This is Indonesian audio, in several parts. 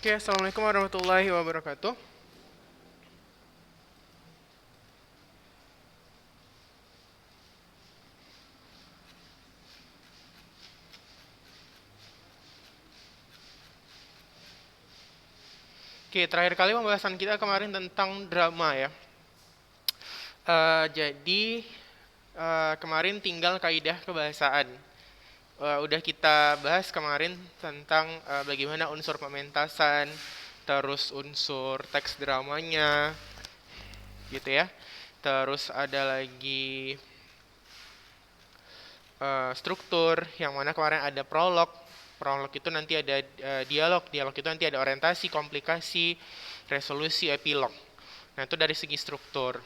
Oke, Assalamualaikum warahmatullahi wabarakatuh. Oke, terakhir kali pembahasan kita kemarin tentang drama ya. Jadi kemarin tinggal kaidah kebahasaan. Udah kita bahas kemarin tentang bagaimana unsur pementasan, terus unsur teks dramanya, gitu ya. Terus ada lagi struktur, yang mana kemarin ada prolog. Prolog itu nanti ada dialog, dialog itu nanti ada orientasi, komplikasi, resolusi, epilog. Nah, itu dari segi struktur.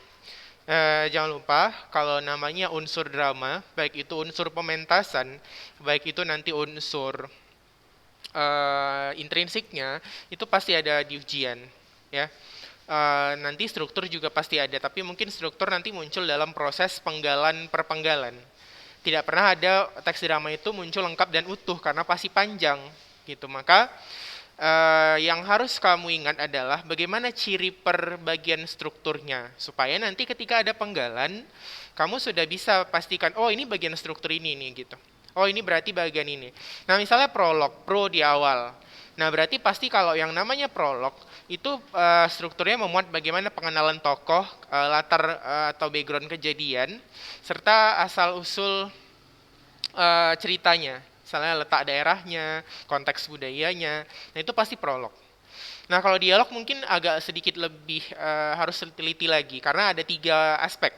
Jangan lupa, kalau namanya unsur drama, baik itu unsur pementasan, baik itu nanti unsur intrinsiknya, itu pasti ada di ujian. Ya. Nanti struktur juga pasti ada, tapi mungkin struktur nanti muncul dalam proses penggalan per penggalan. Tidak pernah ada teks drama itu muncul lengkap dan utuh karena pasti panjang gitu. Maka yang harus kamu ingat adalah bagaimana ciri per bagian strukturnya supaya nanti ketika ada penggalan kamu sudah bisa pastikan oh ini bagian struktur ini nih gitu. Oh ini berarti bagian ini. Nah misalnya prolog, pro di awal. Nah berarti pasti kalau yang namanya prolog itu strukturnya memuat bagaimana pengenalan tokoh, latar atau background kejadian, serta asal usul ceritanya, misalnya letak daerahnya, konteks budayanya, nah itu pasti prolog. Nah kalau dialog mungkin agak sedikit lebih harus teliti lagi karena ada 3 aspek.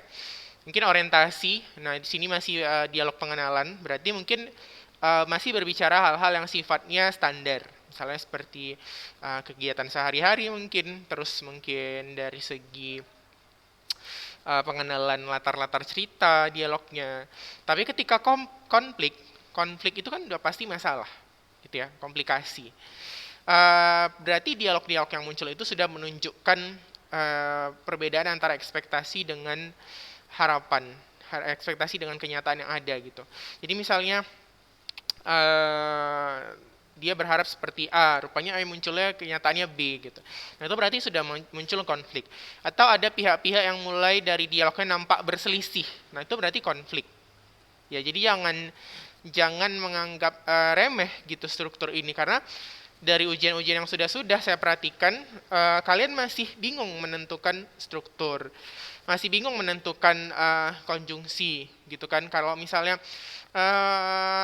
Mungkin orientasi, nah di sini masih dialog pengenalan, berarti mungkin masih berbicara hal-hal yang sifatnya standar. Misalnya seperti kegiatan sehari-hari mungkin, terus mungkin dari segi pengenalan latar-latar cerita, dialognya. Tapi ketika konflik, konflik itu kan udah pasti masalah, gitu ya, komplikasi. Berarti dialog-dialog yang muncul itu sudah menunjukkan perbedaan antara ekspektasi dengan harapan, ekspektasi dengan kenyataan yang ada gitu. Jadi misalnya eh, dia berharap seperti A, rupanya A munculnya kenyataannya B gitu. Nah itu berarti sudah muncul konflik. Atau ada pihak-pihak yang mulai dari dialognya nampak berselisih. Nah itu berarti konflik. Ya jadi jangan menganggap remeh gitu struktur ini karena dari ujian-ujian yang sudah saya perhatikan kalian masih bingung menentukan struktur, masih bingung menentukan konjungsi gitu kan. Kalau misalnya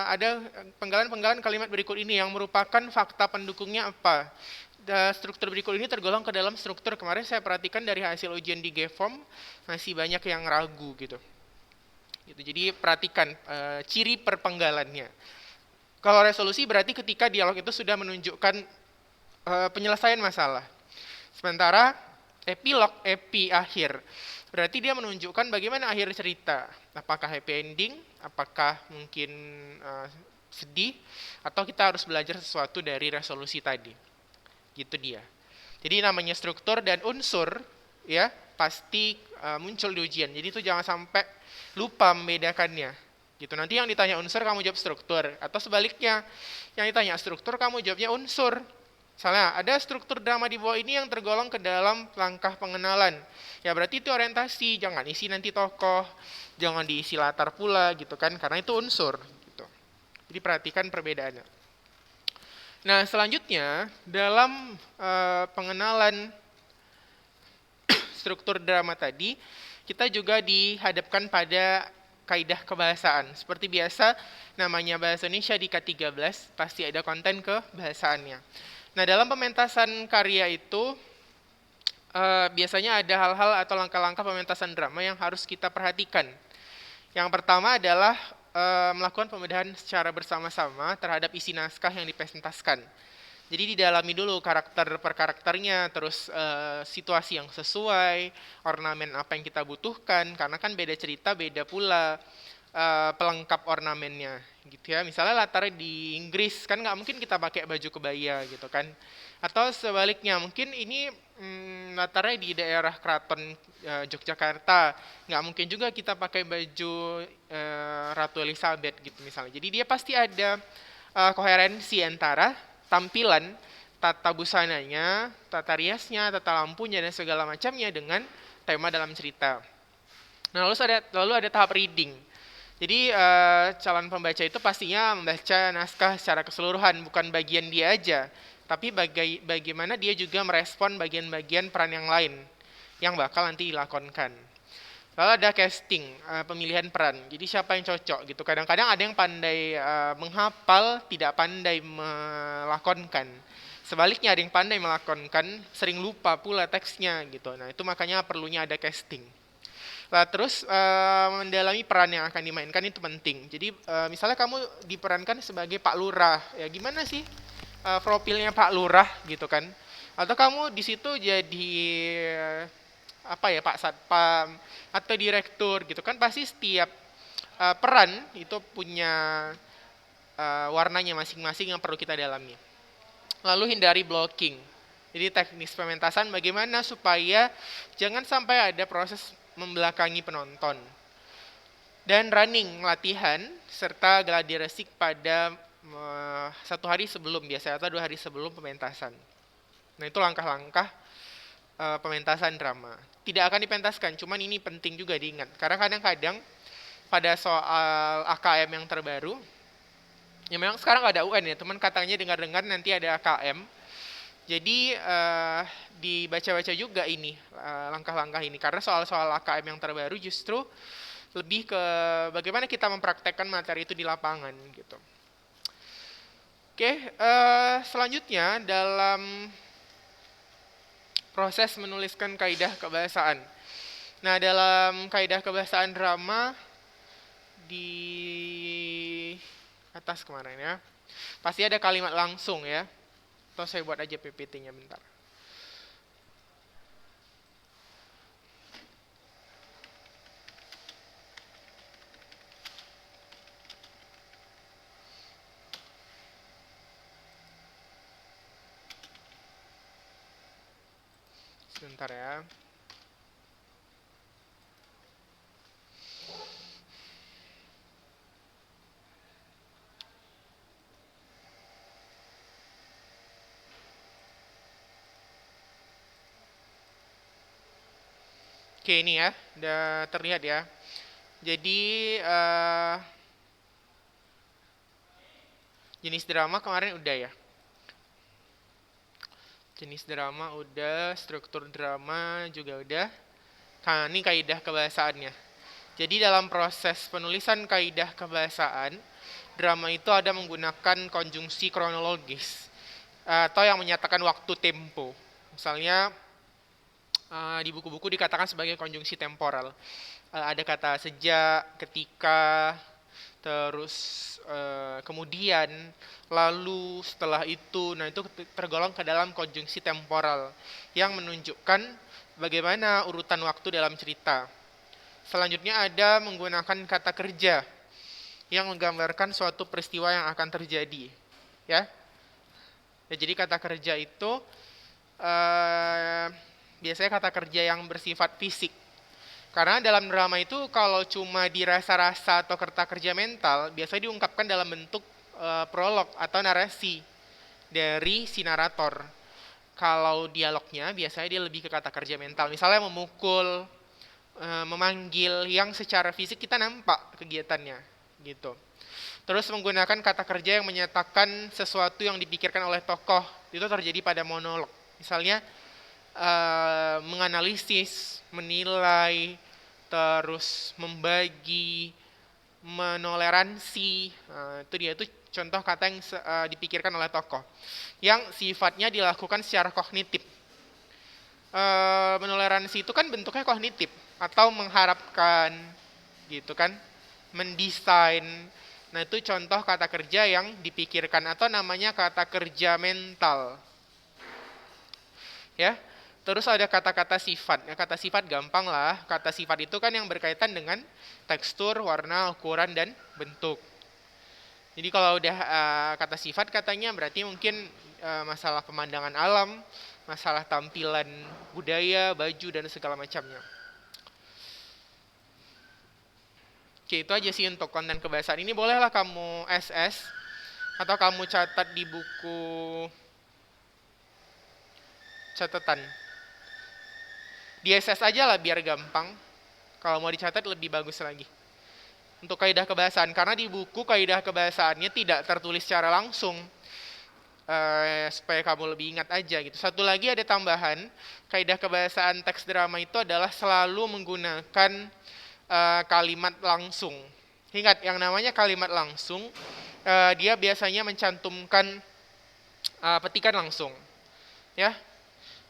ada penggalan-penggalan kalimat berikut ini yang merupakan fakta pendukungnya apa. Struktur berikut ini tergolong ke dalam struktur. Kemarin saya perhatikan dari hasil ujian di GFOM masih banyak yang ragu gitu. Jadi perhatikan ciri perpenggalannya. Kalau resolusi berarti ketika dialog itu sudah menunjukkan penyelesaian masalah. Sementara epilog, akhir, berarti dia menunjukkan bagaimana akhir cerita. Apakah happy ending, apakah mungkin sedih, atau kita harus belajar sesuatu dari resolusi tadi. Gitu dia. Jadi namanya struktur dan unsur ya pasti muncul di ujian. Jadi itu jangan sampai lupa membedakannya. Gitu. Nanti yang ditanya unsur kamu jawab struktur atau sebaliknya. Yang ditanya struktur kamu jawabnya unsur. Misalnya ada struktur drama di bawah ini yang tergolong ke dalam langkah pengenalan. Ya berarti itu orientasi, jangan isi nanti tokoh, jangan diisi latar pula gitu kan karena itu unsur gitu. Jadi perhatikan perbedaannya. Nah, selanjutnya dalam pengenalan struktur drama tadi, kita juga dihadapkan pada kaidah kebahasaan. Seperti biasa, namanya bahasa Indonesia di K13, pasti ada konten kebahasaannya. Nah, dalam pementasan karya itu, biasanya ada hal-hal atau langkah-langkah pementasan drama yang harus kita perhatikan. Yang pertama adalah melakukan pembedahan secara bersama-sama terhadap isi naskah yang dipresentaskan. Jadi didalami dulu karakter per karakternya, terus situasi yang sesuai, ornamen apa yang kita butuhkan, karena kan beda cerita, beda pula pelengkap ornamennya, gitu ya. Misalnya latarnya di Inggris, kan nggak mungkin kita pakai baju kebaya, gitu kan. Atau sebaliknya, mungkin ini latarnya di daerah keraton Yogyakarta, nggak mungkin juga kita pakai baju Ratu Elizabeth, gitu misalnya. Jadi dia pasti ada koherensi antara tampilan tata busananya, tata riasnya, tata lampunya, dan segala macamnya dengan tema dalam cerita. Nah, lalu ada tahap reading. Jadi calon pembaca itu pastinya membaca naskah secara keseluruhan, bukan bagian dia aja, tapi bagaimana dia juga merespon bagian-bagian peran yang lain yang bakal nanti dilakonkan. Lalu ada casting, pemilihan peran. Jadi siapa yang cocok gitu. Kadang-kadang ada yang pandai menghafal, tidak pandai melakonkan. Sebaliknya ada yang pandai melakonkan, sering lupa pula teksnya gitu. Nah itu makanya perlunya ada casting. Nah, terus mendalami peran yang akan dimainkan itu penting. Jadi misalnya kamu diperankan sebagai Pak Lurah, ya gimana sih profilnya Pak Lurah gitu kan? Atau kamu di situ jadi apa ya Pak Satpam atau direktur gitu kan? Pasti setiap peran itu punya warnanya masing-masing yang perlu kita dalami. Lalu hindari blocking. Jadi teknis pementasan bagaimana supaya jangan sampai ada proses membelakangi penonton. Dan running, latihan, serta gladi resik pada 1 hari sebelum biasanya atau 2 hari sebelum pementasan. Nah itu langkah-langkah pementasan drama. Tidak akan dipentaskan, cuman ini penting juga diingat. Karena kadang-kadang pada soal AKM yang terbaru, ya memang sekarang ada UN ya, teman katanya dengar-dengar nanti ada AKM. Jadi dibaca-baca juga ini langkah-langkah ini karena soal-soal AKM yang terbaru justru lebih ke bagaimana kita mempraktekkan materi itu di lapangan gitu. Oke, selanjutnya dalam proses menuliskan kaidah kebahasaan. Nah, dalam kaidah kebahasaan drama di atas kemarin ya, pasti ada kalimat langsung ya. Atau saya buat aja PPT-nya bentar. Sebentar ya. Oke, ini ya, udah terlihat ya. Jadi jenis drama kemarin udah ya. Jenis drama udah, struktur drama juga udah. Nah, ini kaidah kebahasaannya. Jadi dalam proses penulisan kaidah kebahasaan, drama itu ada menggunakan konjungsi kronologis atau yang menyatakan waktu tempo. Misalnya di buku-buku dikatakan sebagai konjungsi temporal. Ada kata sejak, ketika, terus kemudian, lalu, setelah itu. Nah itu tergolong ke dalam konjungsi temporal yang menunjukkan bagaimana urutan waktu dalam cerita. Selanjutnya ada menggunakan kata kerja yang menggambarkan suatu peristiwa yang akan terjadi. Ya, jadi kata kerja itu biasanya kata kerja yang bersifat fisik. Karena dalam drama itu kalau cuma dirasa-rasa atau kata kerja mental, biasanya diungkapkan dalam bentuk prolog atau narasi dari si narator. Kalau dialognya biasanya dia lebih ke kata kerja mental. Misalnya memukul, memanggil yang secara fisik kita nampak kegiatannya gitu. Terus menggunakan kata kerja yang menyatakan sesuatu yang dipikirkan oleh tokoh, itu terjadi pada monolog. Misalnya menganalisis, menilai, terus membagi, menoleransi. Itu dia, itu contoh kata yang dipikirkan oleh tokoh yang sifatnya dilakukan secara kognitif. Menoleransi itu kan bentuknya kognitif atau mengharapkan gitu kan, mendesain. Nah itu contoh kata kerja yang dipikirkan atau namanya kata kerja mental ya. Terus ada kata-kata sifat. Ya, kata sifat gampang lah. Kata sifat itu kan yang berkaitan dengan tekstur, warna, ukuran, dan bentuk. Jadi kalau udah kata sifat katanya berarti mungkin masalah pemandangan alam, masalah tampilan budaya, baju, dan segala macamnya. Oke, itu aja sih untuk konten kebahasaan. Ini bolehlah kamu SS atau kamu catat di buku catatan. Di SS aja lah biar gampang. Kalau mau dicatat lebih bagus lagi. Untuk kaidah kebahasaan, karena di buku kaidah kebahasaannya tidak tertulis secara langsung. Supaya kamu lebih ingat aja gitu. Satu lagi ada tambahan, kaidah kebahasaan teks drama itu adalah selalu menggunakan kalimat langsung. Ingat, yang namanya kalimat langsung, dia biasanya mencantumkan petikan langsung. Ya,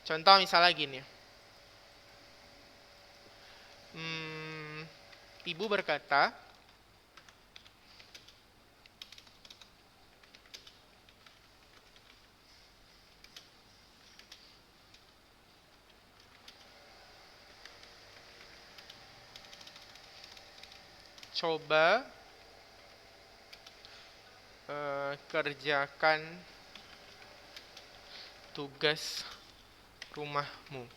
contoh misalnya gini. Ibu berkata, coba kerjakan tugas rumahmu.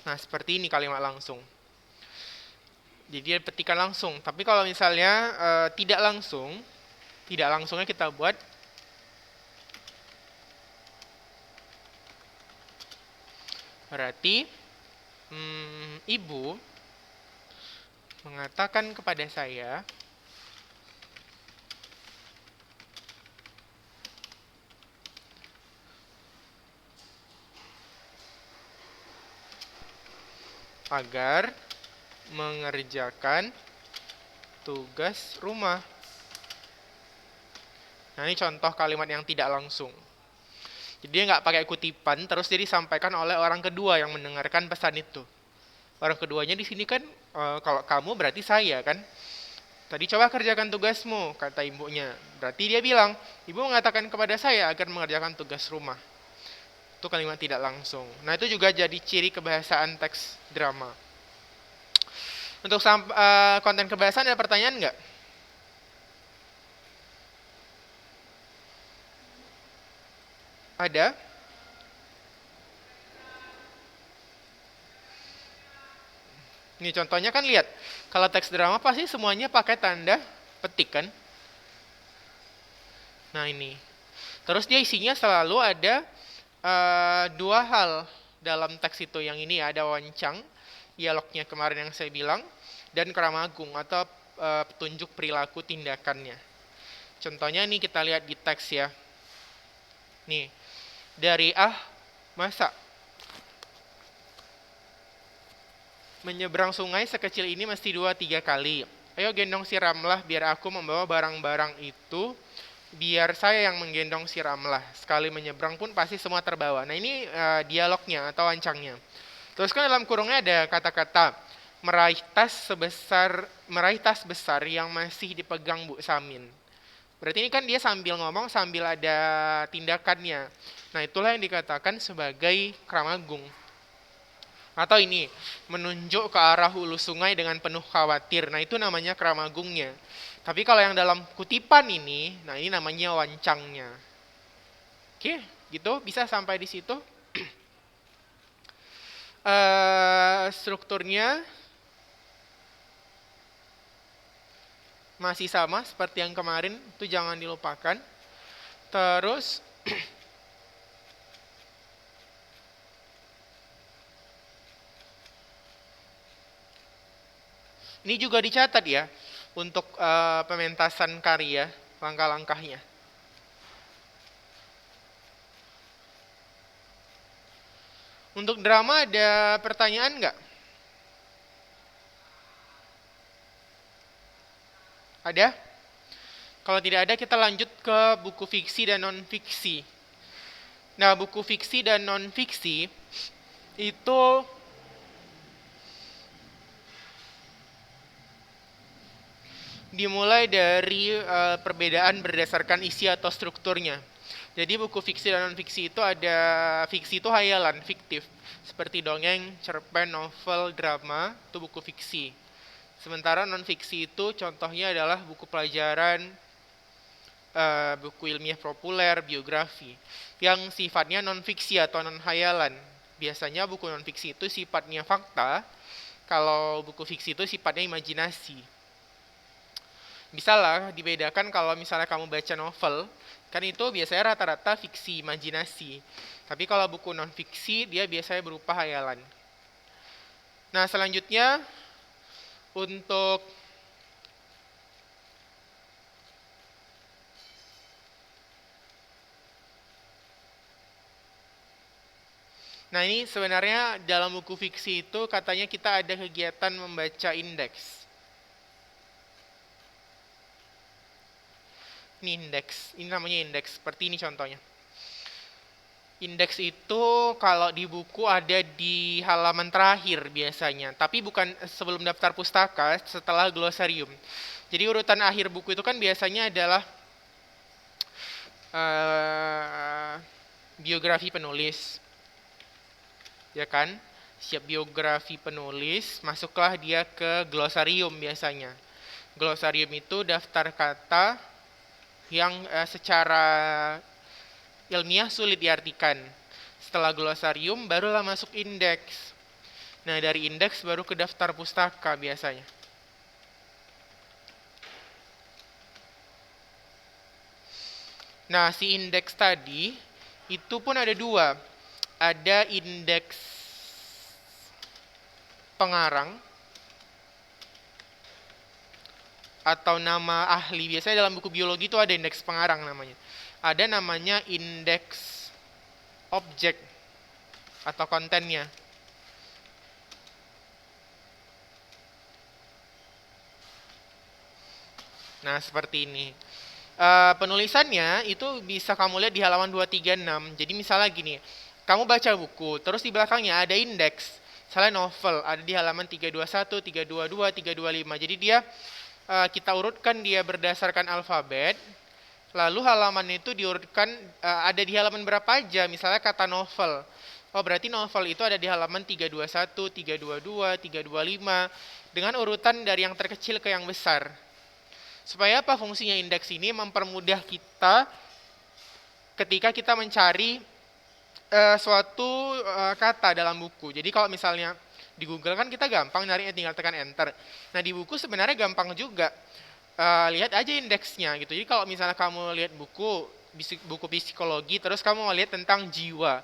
Nah, seperti ini kalimat langsung. Jadi dia petikan langsung. Tapi kalau misalnya tidak langsungnya kita buat berarti ibu mengatakan kepada saya agar mengerjakan tugas rumah. Nah, ini contoh kalimat yang tidak langsung. Jadi dia nggak pakai kutipan, terus dia disampaikan oleh orang kedua yang mendengarkan pesan itu. Orang keduanya di sini kan, kalau kamu berarti saya kan. Tadi coba kerjakan tugasmu, kata ibunya. Berarti dia bilang, ibu mengatakan kepada saya agar mengerjakan tugas rumah. Itu kalimat tidak langsung. Nah, itu juga jadi ciri kebahasaan teks drama. Untuk konten kebahasaan ada pertanyaan nggak? Ada? Ini contohnya kan lihat, kalau teks drama pasti semuanya pakai tanda petik kan? Nah ini. Terus dia isinya selalu ada dua hal dalam teks itu. Yang ini ada wancang, dialognya kemarin yang saya bilang, dan kramagung atau petunjuk perilaku tindakannya. Contohnya nih kita lihat di teks ya. Nih, dari masa menyeberang sungai sekecil ini mesti 2-3 kali. Ayo gendong si Ramlah biar aku membawa barang-barang itu, biar saya yang menggendong si Ramlah. Sekali menyeberang pun pasti semua terbawa. Nah ini dialognya atau wancangnya. Terus kan dalam kurungnya ada kata-kata meraih tas besar yang masih dipegang Bu Samin. Berarti ini kan dia sambil ngomong sambil ada tindakannya. Nah itulah yang dikatakan sebagai kramagung. Atau ini, menunjuk ke arah hulu sungai dengan penuh khawatir. Nah itu namanya kramagungnya. Tapi kalau yang dalam kutipan ini, nah ini namanya wancangnya. Oke, gitu bisa sampai di situ. Strukturnya masih sama seperti yang kemarin, itu jangan dilupakan. Terus ini juga dicatat ya untuk pementasan karya, langkah-langkahnya. Untuk drama ada pertanyaan nggak? Ada? Kalau tidak ada kita lanjut ke buku fiksi dan non-fiksi. Nah, buku fiksi dan non-fiksi itu dimulai dari perbedaan berdasarkan isi atau strukturnya. Jadi buku fiksi dan non-fiksi itu ada, fiksi itu hayalan, fiktif. Seperti dongeng, cerpen, novel, drama, itu buku fiksi. Sementara non-fiksi itu contohnya adalah buku pelajaran, buku ilmiah populer, biografi. Yang sifatnya non-fiksi atau non-hayalan. Biasanya buku non-fiksi itu sifatnya fakta, kalau buku fiksi itu sifatnya imajinasi. Bisa lah dibedakan kalau misalnya kamu baca novel, kan itu biasanya rata-rata fiksi, imajinasi. Tapi kalau buku non-fiksi, dia biasanya berupa hayalan. Nah, selanjutnya untuk Nah, ini sebenarnya dalam buku fiksi itu katanya kita ada kegiatan membaca indeks. Ini namanya indeks, seperti ini contohnya. Indeks itu kalau di buku ada di halaman terakhir biasanya, tapi bukan sebelum daftar pustaka, setelah glosarium. Jadi urutan akhir buku itu kan biasanya adalah biografi penulis, ya kan? Siap biografi penulis, masuklah dia ke glosarium biasanya. Glosarium itu daftar kata yang secara ilmiah sulit diartikan. Setelah glosarium barulah masuk indeks. Nah, dari indeks baru ke daftar pustaka biasanya. Nah, si indeks tadi itu pun ada dua. Ada indeks pengarang atau nama ahli. Biasanya dalam buku biologi itu ada indeks pengarang namanya. Ada namanya indeks objek atau kontennya. Nah, seperti ini. Penulisannya itu bisa kamu lihat di halaman 236. Jadi misalnya gini, kamu baca buku, terus di belakangnya ada indeks. Misalnya novel, ada di halaman 321, 322, 325. Jadi dia kita urutkan dia berdasarkan alfabet, lalu halaman itu diurutkan ada di halaman berapa aja, misalnya kata novel. Oh, berarti novel itu ada di halaman 321, 322, 325, dengan urutan dari yang terkecil ke yang besar. Supaya apa fungsinya indeks ini? Mempermudah kita ketika kita mencari suatu kata dalam buku. Jadi kalau misalnya di Google kan kita gampang nyari, tinggal tekan enter. Nah, di buku sebenarnya gampang juga. Lihat aja indeksnya gitu. Jadi kalau misalnya kamu lihat buku psikologi, terus kamu mau lihat tentang jiwa,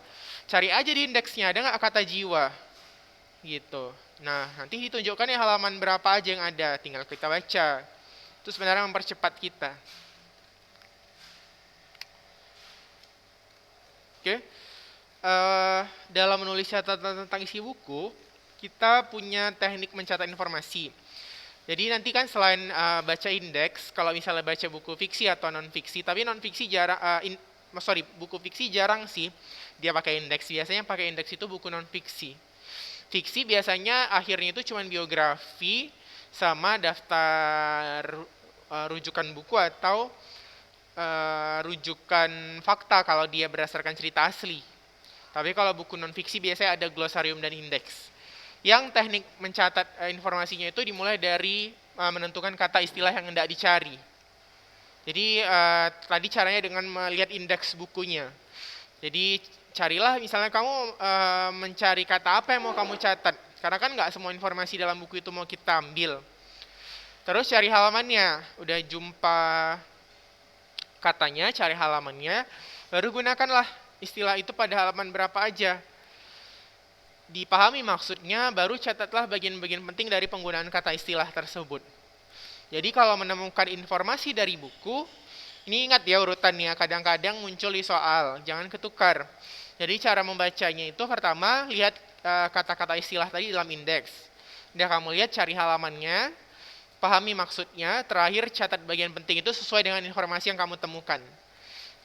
cari aja di indeksnya, ada nggak kata jiwa gitu. Nah, nanti ditunjukkan ya halaman berapa aja yang ada, tinggal kita baca. Itu sebenarnya mempercepat kita. Oke. Dalam menulis catatan tentang isi buku, kita punya teknik mencatat informasi. Jadi nanti kan selain baca indeks, kalau misalnya baca buku fiksi atau non fiksi, tapi non fiksi jarang, buku fiksi jarang sih dia pakai indeks. Biasanya pakai indeks itu buku non fiksi. Fiksi biasanya akhirnya itu cuma biografi sama daftar rujukan buku atau rujukan fakta kalau dia berdasarkan cerita asli. Tapi kalau buku non fiksi biasanya ada glosarium dan indeks. Yang teknik mencatat informasinya itu dimulai dari menentukan kata istilah yang hendak dicari. Jadi tadi caranya dengan melihat indeks bukunya. Jadi carilah misalnya kamu mencari kata apa yang mau kamu catat. Karena kan nggak semua informasi dalam buku itu mau kita ambil. Terus cari halamannya. Udah jumpa katanya, cari halamannya. Baru gunakanlah istilah itu pada halaman berapa aja. Dipahami maksudnya, baru catatlah bagian-bagian penting dari penggunaan kata istilah tersebut. Jadi kalau menemukan informasi dari buku, ini ingat ya urutannya, kadang-kadang muncul di soal, jangan ketukar. Jadi cara membacanya itu pertama, lihat kata-kata istilah tadi dalam indeks. Udah kamu lihat, cari halamannya, pahami maksudnya, terakhir catat bagian penting itu sesuai dengan informasi yang kamu temukan.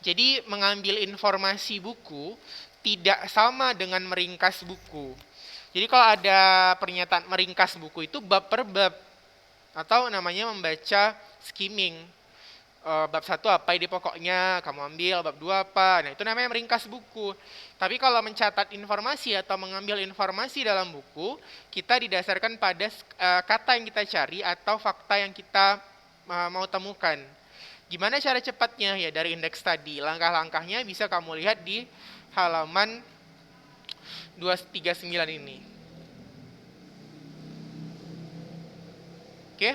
Jadi mengambil informasi buku tidak sama dengan meringkas buku. Jadi kalau ada pernyataan meringkas buku itu bab per bab, atau namanya membaca skimming. Bab 1 apa ide pokoknya, kamu ambil, bab 2 apa. Nah, itu namanya meringkas buku. Tapi kalau mencatat informasi atau mengambil informasi dalam buku, kita didasarkan pada kata yang kita cari atau fakta yang kita mau temukan. Gimana cara cepatnya? Ya dari indeks tadi. Langkah-langkahnya bisa kamu lihat di halaman 239 ini. Oke?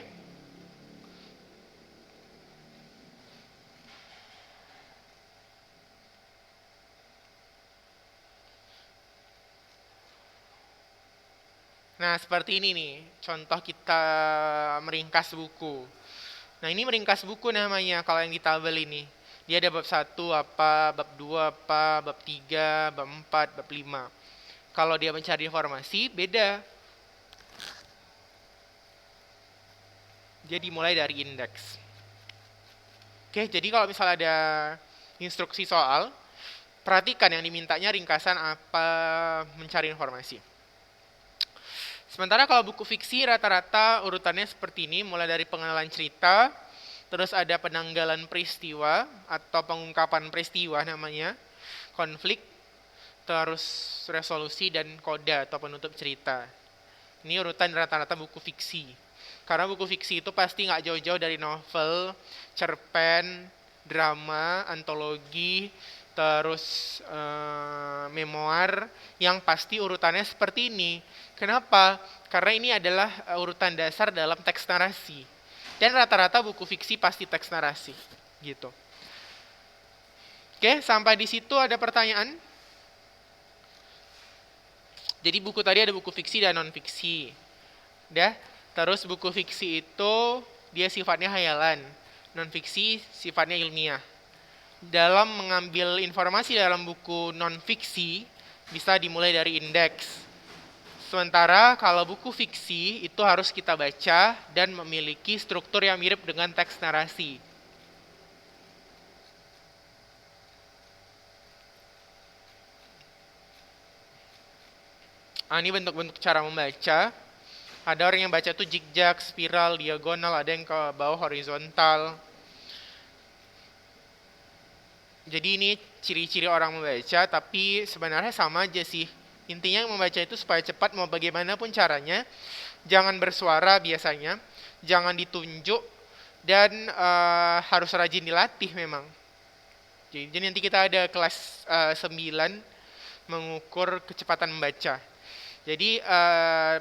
Nah, seperti ini nih, contoh kita meringkas buku. Nah, ini meringkas buku namanya kalau yang di tabel ini. Dia ada bab 1 apa, bab 2 apa, bab 3, bab 4, bab 5. Kalau dia mencari informasi, beda. Dia dimulai dari indeks. Oke, jadi kalau misalnya ada instruksi soal, perhatikan yang dimintanya ringkasan apa mencari informasi. Sementara kalau buku fiksi rata-rata urutannya seperti ini, mulai dari pengenalan cerita, terus ada penanggalan peristiwa atau pengungkapan peristiwa namanya, konflik, terus resolusi dan koda atau penutup cerita. Ini urutan rata-rata buku fiksi. Karena buku fiksi itu pasti nggak jauh-jauh dari novel, cerpen, drama, antologi, terus memoir yang pasti urutannya seperti ini. Kenapa? Karena ini adalah urutan dasar dalam teks narasi. Dan rata-rata buku fiksi pasti teks narasi, gitu. Oke, sampai di situ ada pertanyaan? Jadi buku tadi ada buku fiksi dan non-fiksi. Udah? Terus buku fiksi itu dia sifatnya hayalan. Non-fiksi sifatnya ilmiah. Dalam mengambil informasi dalam buku non-fiksi, bisa dimulai dari indeks. Sementara kalau buku fiksi itu harus kita baca dan memiliki struktur yang mirip dengan teks narasi. Ini bentuk-bentuk cara membaca. Ada orang yang baca itu zigzag, spiral, diagonal, ada yang ke bawah horizontal. Jadi ini ciri-ciri orang membaca, tapi sebenarnya sama aja sih. Intinya membaca itu supaya cepat, mau bagaimanapun caranya. Jangan bersuara biasanya, jangan ditunjuk, dan harus rajin dilatih memang. Jadi nanti kita ada kelas 9 mengukur kecepatan membaca. Jadi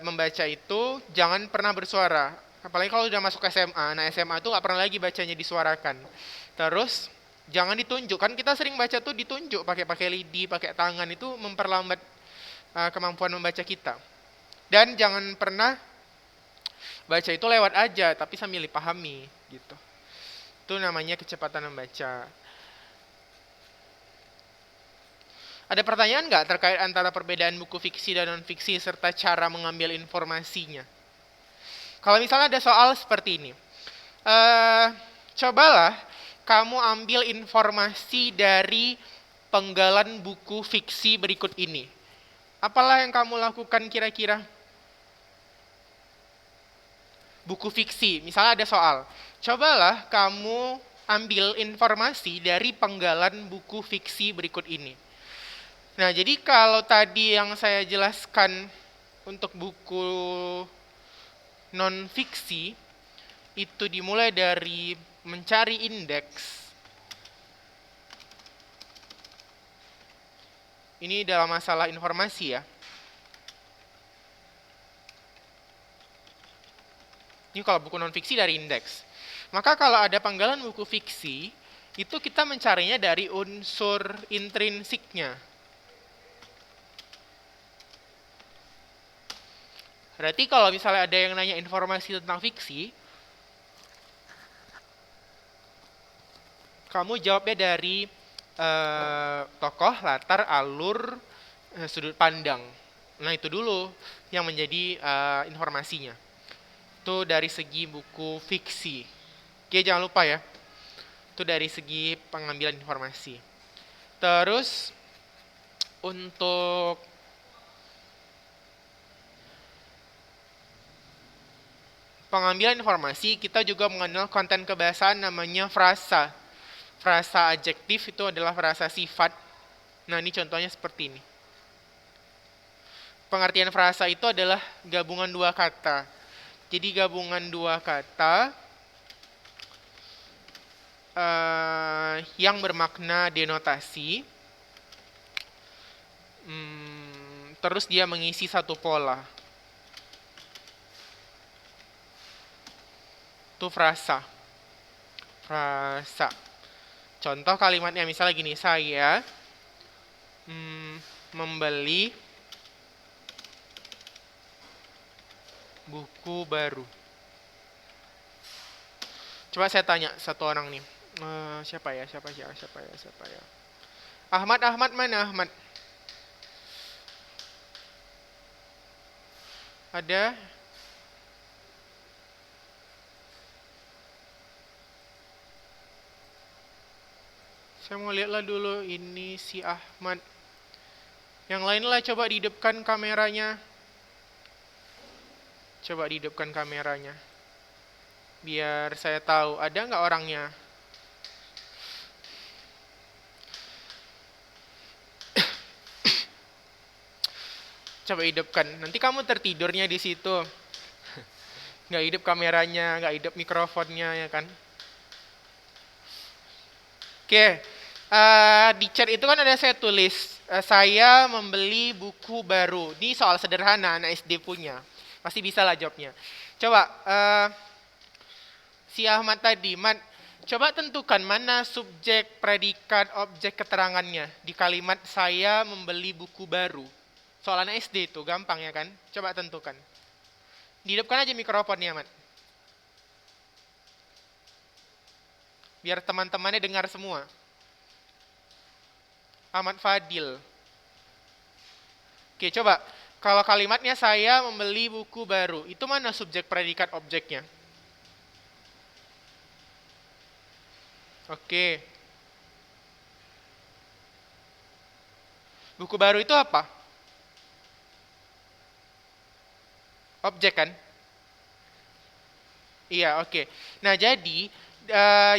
membaca itu jangan pernah bersuara. Apalagi kalau udah masuk SMA. Nah, SMA itu nggak pernah lagi bacanya disuarakan. Terus jangan ditunjuk. Kan kita sering baca tuh ditunjuk pakai lidi, pakai tangan, itu memperlambat kemampuan membaca kita. Dan jangan pernah baca itu lewat aja, tapi sambil dipahami gitu. Itu namanya kecepatan membaca. Ada pertanyaan nggak terkait antara perbedaan buku fiksi dan non-fiksi serta cara mengambil informasinya? Kalau misalnya ada soal seperti ini, cobalah kamu ambil informasi dari penggalan buku fiksi berikut ini. Apalah yang kamu lakukan kira-kira? Buku fiksi, misalnya ada soal. Cobalah kamu ambil informasi dari penggalan buku fiksi berikut ini. Nah, jadi kalau tadi yang saya jelaskan untuk buku non-fiksi, itu dimulai dari mencari indeks. Ini dalam masalah informasi ya. Ini kalau buku non-fiksi dari indeks. Maka kalau ada penggalan buku fiksi, itu kita mencarinya dari unsur intrinsiknya. Berarti kalau misalnya ada yang nanya informasi tentang fiksi, kamu jawabnya dari tokoh, latar, alur, sudut pandang. Nah, itu dulu yang menjadi informasinya. Itu dari segi buku fiksi. Oke, jangan lupa ya. Itu dari segi pengambilan informasi. Terus, untuk pengambilan informasi, kita juga mengenal konten kebahasaan namanya frasa. Frasa adjektif itu adalah frasa sifat. Nah, ini contohnya seperti ini. Pengertian frasa itu adalah gabungan dua kata. Jadi gabungan dua kata yang bermakna denotasi, terus dia mengisi satu pola. Itu frasa. Frasa. Contoh kalimatnya misalnya gini, saya membeli Buku baru. Coba saya tanya satu orang nih. Siapa ya? Ahmad mana Ahmad? Ada? Saya mau lihatlah dulu ini si Ahmad. Yang lain lah coba dihidupkan kameranya. Coba dihidupkan kameranya. Biar saya tahu ada nggak orangnya. Coba hidupkan. Nanti kamu tertidurnya di situ. Nggak hidup kameranya, nggak hidup mikrofonnya ya kan. Oke, di chat itu kan ada saya tulis, saya membeli buku baru. Ini soal sederhana, anak SD punya. Pasti bisa lah jawabnya. Coba, si Ahmad tadi, coba tentukan mana subjek, predikat, objek keterangannya di kalimat saya membeli buku baru. Soal anak SD itu, gampang ya kan? Coba tentukan. Dihidupkan aja mikrofonnya, Mat. Biar teman-temannya dengar semua. Ahmad Fadil. Oke, coba. Kalau kalimatnya saya membeli buku baru, itu mana subjek, predikat, objeknya? Oke. Buku baru itu apa? Objek kan? Iya, oke. Nah, jadi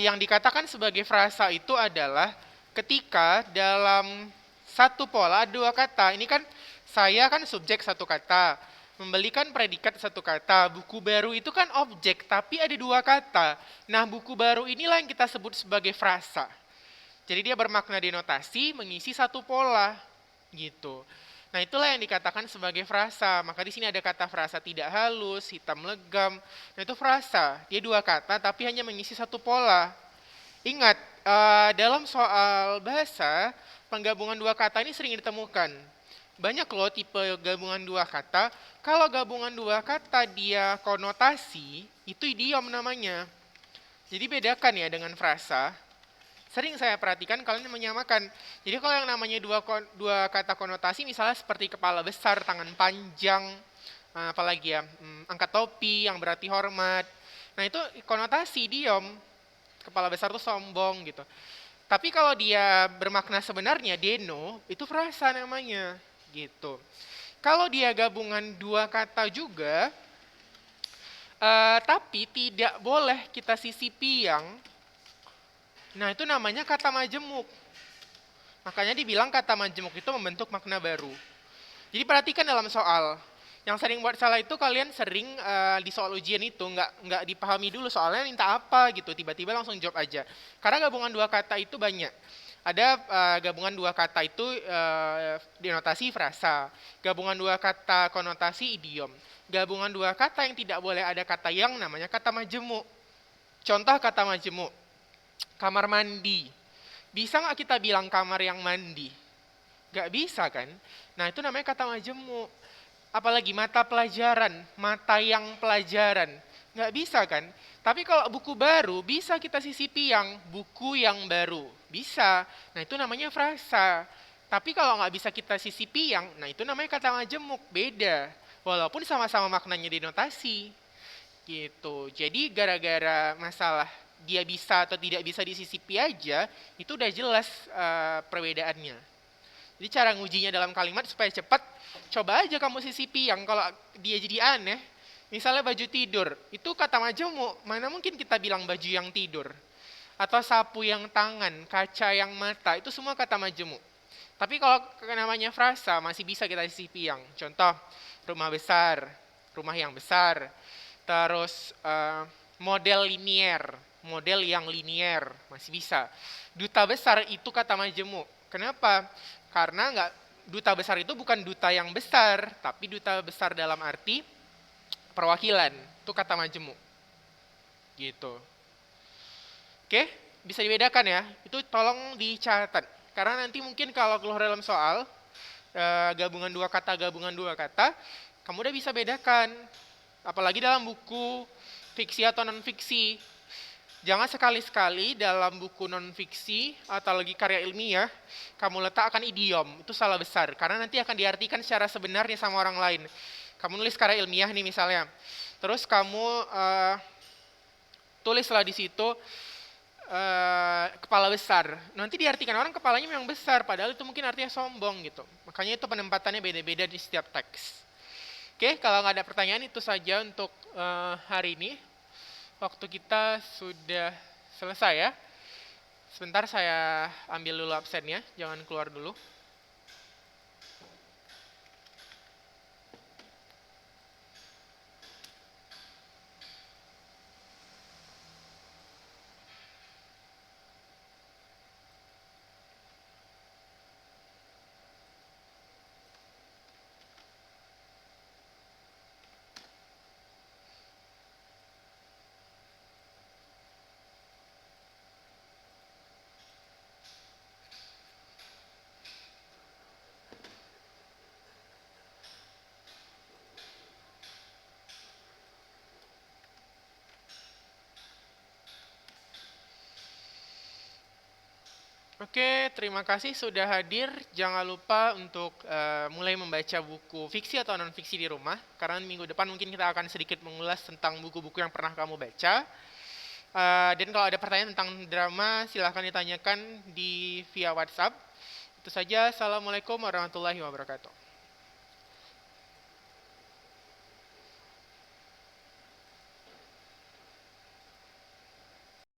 yang dikatakan sebagai frasa itu adalah ketika dalam satu pola ada dua kata. Ini kan saya kan subjek satu kata, membelikan predikat satu kata, buku baru itu kan objek, tapi ada dua kata. Nah, buku baru inilah yang kita sebut sebagai frasa. Jadi dia bermakna denotasi, mengisi satu pola, gitu. Nah, itulah yang dikatakan sebagai frasa. Maka di sini ada kata frasa tidak halus, hitam legam. Nah, itu frasa. Dia dua kata tapi hanya mengisi satu pola. Ingat, dalam soal bahasa, penggabungan dua kata ini sering ditemukan. Banyak loh tipe gabungan dua kata. Kalau gabungan dua kata dia konotasi, itu idiom namanya. Jadi bedakan ya dengan frasa. Sering saya perhatikan kalian menyamakan. Jadi kalau yang namanya dua kata konotasi misalnya seperti kepala besar, tangan panjang, apalagi ya, angkat topi yang berarti hormat. Nah itu konotasi idiom. Kepala besar itu sombong gitu. Tapi kalau dia bermakna sebenarnya deno, itu frasa namanya gitu. Kalau dia gabungan dua kata juga, tapi tidak boleh kita sisipi yang, nah itu namanya kata majemuk. Makanya dibilang kata majemuk itu membentuk makna baru. Jadi perhatikan dalam soal. Yang sering buat salah itu kalian sering di soal ujian itu nggak dipahami dulu soalnya minta apa gitu, tiba-tiba langsung jawab aja. Karena gabungan dua kata itu banyak. Ada gabungan dua kata itu denotasi frasa. Gabungan dua kata konotasi idiom. Gabungan dua kata yang tidak boleh ada kata yang namanya kata majemuk. Contoh kata majemuk. Kamar mandi. Bisa nggak kita bilang kamar yang mandi? Nggak bisa kan? Nah itu namanya kata majemuk. Apalagi mata pelajaran, mata yang pelajaran. Nggak bisa kan? Tapi kalau buku baru, bisa kita sisipi yang buku yang baru. Bisa. Nah itu namanya frasa. Tapi kalau nggak bisa kita sisipi yang, nah itu namanya kata majemuk. Beda. Walaupun sama-sama maknanya denotasi. Gitu. Jadi gara-gara masalah dia bisa atau tidak bisa disisipi aja, itu udah jelas perbedaannya. Jadi cara ngujinya dalam kalimat supaya cepat, coba aja kamu sisipi yang kalau dia jadi aneh, misalnya baju tidur, itu kata majemuk, mana mungkin kita bilang baju yang tidur. Atau sapu yang tangan, kaca yang mata, itu semua kata majemuk. Tapi kalau namanya frasa, masih bisa kita sisipi yang. Contoh, rumah besar, rumah yang besar. Terus model linier, model yang linier, masih bisa. Duta besar itu kata majemuk. Kenapa? Karena duta besar itu bukan duta yang besar, tapi duta besar dalam arti perwakilan. Itu kata majemuk. Gitu. Oke, bisa dibedakan ya. Itu tolong dicatat. Karena nanti mungkin kalau keluar dalam soal, gabungan dua kata, kamu udah bisa bedakan. Apalagi dalam buku fiksi atau non-fiksi. Jangan sekali-sekali dalam buku non-fiksi atau lagi karya ilmiah, kamu letakkan idiom. Itu salah besar, karena nanti akan diartikan secara sebenarnya sama orang lain. Kamu nulis karya ilmiah nih misalnya, terus kamu tulislah di situ kepala besar. Nanti diartikan orang kepalanya memang besar, padahal itu mungkin artinya sombong gitu. Makanya itu penempatannya beda-beda di setiap teks. Oke, kalau nggak ada pertanyaan itu saja untuk hari ini. Waktu kita sudah selesai ya. Sebentar saya ambil dulu absennya, jangan keluar dulu. Oke, terima kasih sudah hadir. Jangan lupa untuk mulai membaca buku fiksi atau non-fiksi di rumah, karena minggu depan mungkin kita akan sedikit mengulas tentang buku-buku yang pernah kamu baca. Dan kalau ada pertanyaan tentang drama, silahkan ditanyakan via WhatsApp. Itu saja. Assalamualaikum warahmatullahi wabarakatuh.